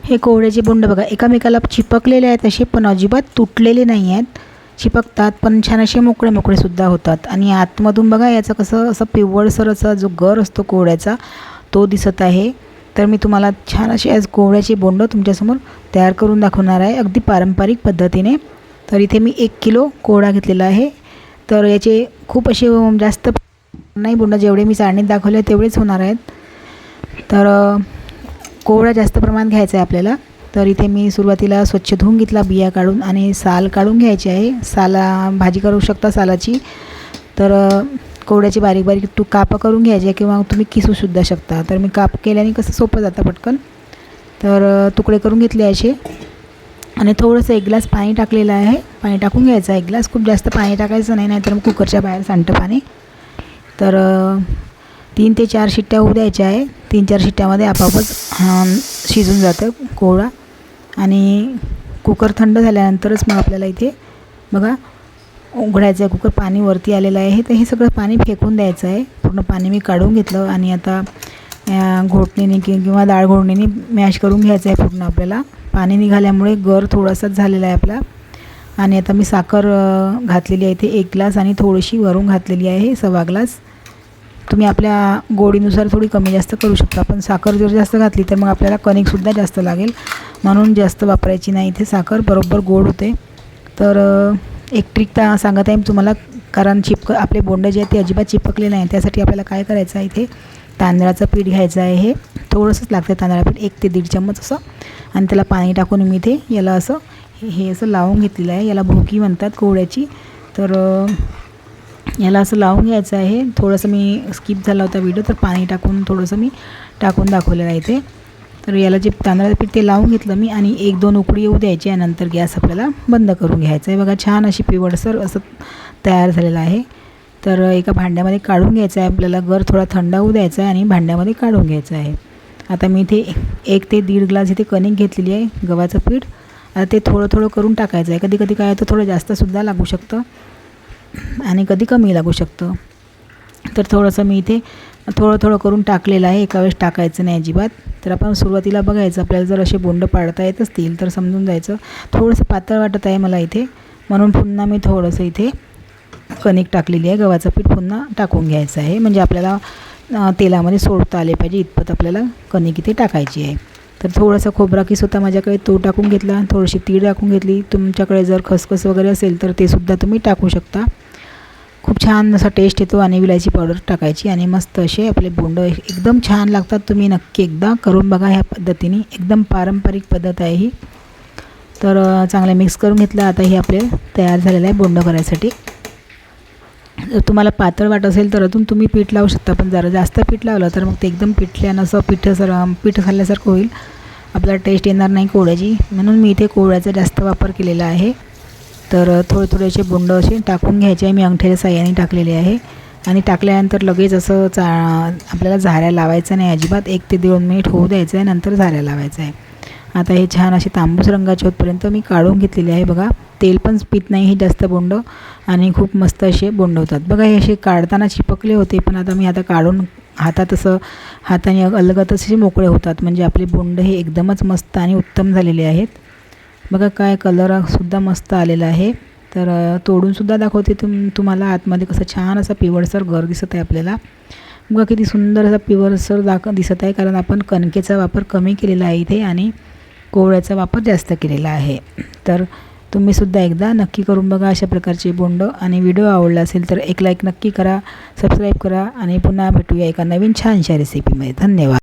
हे कोवळ्याचे बोंड बघा एकामेकाला चिपकलेले आहेत असे, पण अजिबात तुटलेले नाही आहेत. चिपकतात पण छान असे मोकळे मोकळे सुद्धा होतात. आणि आतमधून बघा याचं कसं असं पिवळसर असा जो गर असतो कोवळ्याचा तो दिसत आहे. तर मी तुम्हाला छान असे आज कोवळ्याचे बोंड तुमच्यासमोर तयार करून दाखवणार आहे अगदी पारंपरिक पद्धतीने. तर इथे मी 1 किलो कोवळा घेतलेला आहे. तर याचे खूप असे जास्त नाही बोंड, जेवढे मी चाळणीत दाखवले तेवढेच होणार आहेत. तर कोवळा जास्त प्रमाणात घ्यायचा आहे आपल्याला. तर इथे मी सुरुवातीला स्वच्छ धुवून घेतला बिया काढून आणि साल काढून घ्यायची आहे. भाजी करू शकता सालाची. तर कोवळ्याची बारीक बारीक कापं करून घ्यायचे किंवा तुम्ही किसूसुद्धा शकता. तर मी काप केल्याने कसं सोपं जातं पटकन. तर तुकडे करून घेतले असे आणि थोडंसं 1 ग्लास पाणी टाकलेलं आहे. पाणी टाकून घ्यायचं 1 ग्लास, खूप जास्त पाणी टाकायचं नाही, नाहीतर मग कुकरच्या बाहेर सांडतं पाणी. तर 3 ते 4 शिट्ट्या होऊ द्यायच्या आहे. 3-4 शिट्ट्यामध्ये आपोआपच शिजून जातं कोवळा. आणि कुकर थंड झाल्यानंतरच मग आपल्याला इथे बघा उघडायचं आहे कुकर. पाणी वरती आलेलं आहे. तर हे सगळं पाणी फेकून द्यायचं आहे. पूर्ण पाणी मी काढून घेतलं आणि आता घोटणीने किंवा डाळ घोटणीने मॅश करून घ्यायचं आहे पूर्ण आपल्याला. पाणी निघाल्यामुळे गर थोडासाच झालेला आहे आपला. आणि आता मी साखर घातलेली आहे इथे 1 ग्लास आणि थोडीशी वरून घातलेली आहे 1.25 ग्लास. तुम्ही आपल्या गोडीनुसार थोडी कमी जास्त करू शकता. पण साखर जर जास्त घातली तर मग आपल्याला कणिकसुद्धा जास्त लागेल, म्हणून जास्त वापरायची नाही इथे साखर. बरोबर गोड होते. तर एक ट्रिक सांगत आहे मी तुम्हाला, कारण आपले बोंड जे आहेत ते अजिबात चिपकले नाही. त्यासाठी आपल्याला काय करायचं आहे, इथे तांदळाचं पीठ घ्यायचं आहे. हे थोडंसंच लागतं तांदळाचं पीठ, 1 ते 1.5 चम्मच असं. आणि त्याला पाणी टाकून मी इथे याला असं हे असं लावून घेतलेलं आहे. याला भोकी म्हणतात कोवळ्याची. तर याला असं लावून घ्यायचं आहे. थोडंसं मी स्किप झाला होता व्हिडिओ, तर पाणी टाकून थोडंसं मी टाकून दाखवलेलं आहे इथे. तर याला जे तांदळाचं पीठ ते लावून घेतलं मी आणि 1-2 उकळी येऊ द्यायची आहे. नंतर गॅस आपल्याला बंद करून घ्यायचा आहे. बघा छान अशी पिवळसर असं तयार झालेलं आहे. तर एका भांड्यामध्ये काढून घ्यायचं आहे आपल्याला. गर थोडा थंड होऊ द्यायचा आहे आणि भांड्यामध्ये काढून घ्यायचं आहे. आता मी इथे 1 ते 1.5 ग्लास इथे कणिक घेतलेली आहे गव्हाचं पीठ. आता ते थोडं थोडं करून टाकायचं आहे. कधी कधी काय होतं थोडं जास्तसुद्धा लागू शकतं आणि कधी कमी लागू शकतं. तर थोडंसं मी इथे थोडं थोडं करून टाकलेलं आहे, एका वेळेस टाकायचं नाही अजिबात. तर आपण सुरुवातीला बघायचं आपल्याला जर असे बोंड पाडता येत असतील तर समजून जायचं थोडंसं पातळ वाटत आहे मला इथे, म्हणून पुन्हा मी थोडंसं इथे कणिक टाकलेली आहे. गव्हाचं पीठ पुन्हा टाकून घ्यायचं आहे, म्हणजे आपल्याला तेलामध्ये सोडता आले पाहिजे इतपत आपल्याला कणिक इथे टाकायची आहे. तर थोडासा खोबरा किस होता माझ्याकडे तो टाकून घेतला. थोडीशी तीळ टाकून घेतली. तुमच्याकडे जर खसखस वगैरे असेल तर ते सुद्धा तुम्ही टाकू शकता. खूप छान असा टेस्ट येतो. आणि विलायची पावडर टाकायची आणि मस्त असे आपले बोंड एकदम छान लागतात. तुम्ही नक्की एकदा करून बघा ह्या पद्धतीने. एकदम पारंपरिक पद्धत आहे ही. तर चांगलं मिक्स करून घेतलं. आता हे आपले तयार झालेलं आहे बोंड करायसाठी. जर तुम्हाला पातळ वाटत असेल तर अजून तुम्ही पीठ लावू शकता, पण जरा जास्त पीठ लावलं तर मग ते एकदम पिठल्यानं असं पीठ खाल्ल्यासारखं होईल, आपल्याला टेस्ट येणार नाही कोवळ्याची. म्हणून मी इथे कोवळ्याचा जास्त वापर केलेला आहे. तर थोडे असे बोंड असे टाकून घ्यायचे आहे. मी अंगठ्याच्या साहाय्याने टाकलेले आहे. आणि टाकल्यानंतर लगेच असं आपल्याला झाऱ्या लावायचं नाही अजिबात. 1 ते 2 मिनिट होऊ द्यायचं आहे, नंतर झाऱ्या लावायचं आहे. आता हे छान असे तांबूस रंगाचे होतपर्यंत मी काढून घेतलेले आहे. बघा तेल पण पित नाही हे जास्त बोंड आणि खूप मस्त असे बोंड होतात. बघा हे असे काढताना चिपकले होते, पण आता मी काढून हाताने अलगद असे मोकळे होतात. म्हणजे आपले बोंड हे एकदमच मस्त आणि उत्तम झालेले आहेत. बघा काय कलरसुद्धा मस्त आलेला आहे. तर तोडूनसुद्धा दाखवते तुम्हाला. आतमध्ये कसं छान असा पिवळसर गर दिसत आहे आपल्याला. बघा किती सुंदर असा पिवळसर दिसत आहे, कारण आपण कणकेचा वापर कमी केलेला आहे इथे आणि कोवळ्याचा वापर जास्त केलेला आहे. तर तुम्हीसुद्धा एकदा नक्की करून बघा अशा प्रकारचे बोंड. आणि व्हिडिओ आवडला असेल तर एक लाईक नक्की करा, सबस्क्राईब करा आणि पुन्हा भेटूया एका नवीन छानशा रेसिपीमध्ये. धन्यवाद.